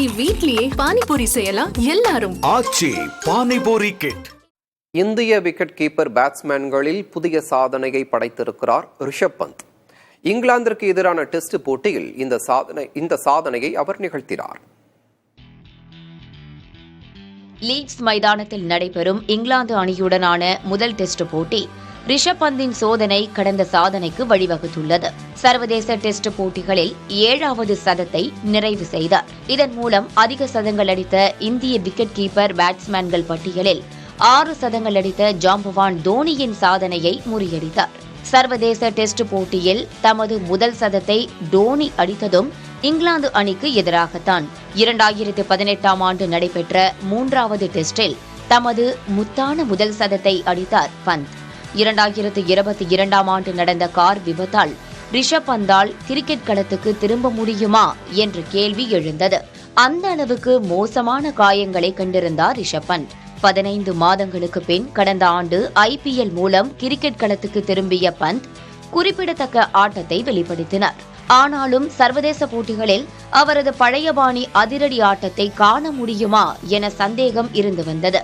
இனி வீட்லயே பானிபூரி செய்யலாம் எல்லாரும். ஆச்சி பானிபூரி கிட். இந்திய விக்கெட் கீப்பர் பேட்ஸ்மேன்களில் புதிய சாதனையை படைத்திருக்கிறார் ரிஷப் பந்த். இங்கிலாந்திற்கு எதிரான டெஸ்ட் போட்டியில் இந்த சாதனையை அவர் நிகழ்த்தினார். லீட்ஸ் மைதானத்தில் நடைபெறும் இங்கிலாந்து அணியுடனான முதல் டெஸ்ட் போட்டி ரிஷப் பந்தின் சோதனை கடந்த சாதனைக்கு வழிவகுத்துள்ளது. சர்வதேச டெஸ்ட் போட்டிகளில் 7வது சதத்தை நிறைவு செய்தார். இதன் மூலம் அதிக சதங்கள் அடித்த இந்திய விக்கெட் கீப்பர் பேட்ஸ்மேன்கள் பட்டியலில் 6 சதங்கள் அடித்த ஜாம்பவான் தோனியின் சாதனையை முறியடித்தார். சர்வதேச டெஸ்ட் போட்டியில் தமது முதல் சதத்தை டோனி அடித்ததும் இங்கிலாந்து அணிக்கு எதிராகத்தான். 2018ஆம் ஆண்டு நடைபெற்ற 3வது டெஸ்டில் தமது முத்தான முதல் சதத்தை அடித்தார் பந்த். 2022ஆம் ஆண்டு நடந்த கார் விபத்தால் ரிஷப் பந்தால் கிரிக்கெட் களத்துக்கு திரும்ப முடியுமா என்ற கேள்வி எழுந்தது. அந்த அளவுக்கு மோசமான காயங்களை கண்டிருந்தார் ரிஷப் பந்த். 15 மாதங்களுக்கு பின் கடந்த ஆண்டு IPL மூலம் கிரிக்கெட் களத்துக்கு திரும்பிய பந்த் குறிப்பிடத்தக்க ஆட்டத்தை வெளிப்படுத்தினார். ஆனாலும் சர்வதேச போட்டிகளில் அவரது பழைய பாணி அதிரடி ஆட்டத்தை காண முடியுமா என சந்தேகம் இருந்து வந்தது.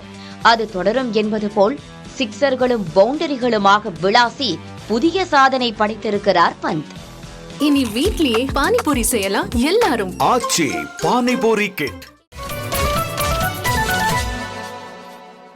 அது தொடரும் என்பது போல் சிக்சர்களும் பவுண்டரிகளுமாக விளாசி புதிய சாதனை படைத்திருக்கிறார் பந்த். இனி வீட்லயே பானிபூரி செய்யலாம் எல்லாரும். ஆச்சி பானிபூரி கிட்.